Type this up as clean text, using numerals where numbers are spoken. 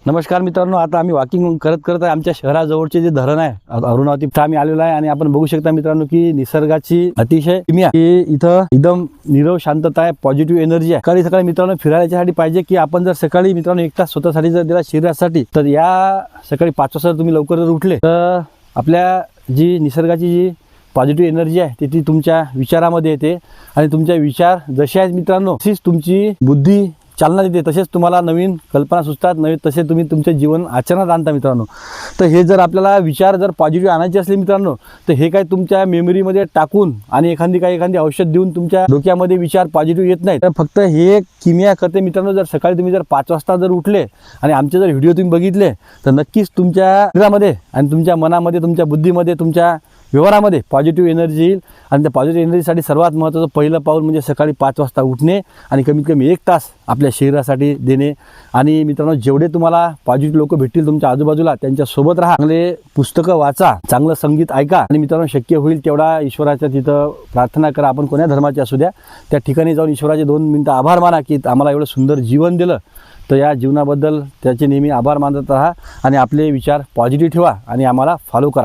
नमस्कार मित्रांनो, आता आम्ही वॉकिंग करत आमच्या शहराजवळचे जे धरण आहे अरुणावती इथं आम्ही आलेलो आहे आणि आपण बघू शकता मित्रांनो की निसर्गाची अतिशय किमया की इथं एकदम नीरव शांतता आहे, पॉझिटिव्ह एनर्जी आहे। सकाळी सकाळी मित्रांनो फिरायच्यासाठी पाहिजे की आपण जर सकाळी मित्रांनो 1 तास स्वतःसाठी जर दिला शरीरासाठी, तर या सकाळी 5 वाजता तुम्ही लवकर जर उठले तर आपल्या जी निसर्गाची जी पॉझिटिव्ह एनर्जी आहे ती तुमच्या विचारामध्ये येते आणि तुमचे विचार जसे आहेत मित्रांनो तशीच तुमची बुद्धी चालना देते, तसेच तुम्हाला नवीन कल्पना सुचतात, नवीन तसे तुम्ही तुमचे जीवन आचरणात आणता मित्रांनो। तर हे जर आपल्याला विचार जर पॉझिटिव्ह आणायचे असले मित्रांनो, तर हे काय तुमच्या मेमरीमध्ये टाकून आणि एखादी औषध देऊन तुमच्या डोक्यामध्ये विचार पॉझिटिव्ह येत नाही, तर फक्त हे किमया करते मित्रांनो। जर सकाळी तुम्ही जर 5 वाजता जर उठले आणि आमचे जर व्हिडिओ तुम्ही बघितले तर नक्कीच तुमच्या शरीरामध्ये आणि तुमच्या मनामध्ये, तुमच्या बुद्धीमध्ये, तुमच्या व्यवहारामध्ये पॉझिटिव्ह एनर्जी येईल। आणि त्या पॉझिटिव्ह एनर्जीसाठी सर्वात महत्त्वाचं पहिलं पाऊल म्हणजे सकाळी 5 वाजता उठणे आणि कमीत कमी 1 तास आपल्या शरीरासाठी देणे। आणि मित्रांनो, जेवढे तुम्हाला पॉझिटिव्ह लोक भेटतील तुमच्या आजूबाजूला त्यांच्यासोबत राहा, चांगले पुस्तकं वाचा, चांगलं संगीत ऐका आणि मित्रांनो शक्य होईल तेवढा ईश्वराच्या तिथं प्रार्थना करा। आपण कोण्या धर्माचे असू द्या, त्या ठिकाणी जाऊन ईश्वराचे 2 मिनिटं आभार माना की आम्हाला एवढं सुंदर जीवन दिलं। तर या जीवनाबद्दल त्याचे नेहमी आभार मानत राहा आणि आपले विचार पॉझिटिव्ह ठेवा आणि आम्हाला फॉलो करा।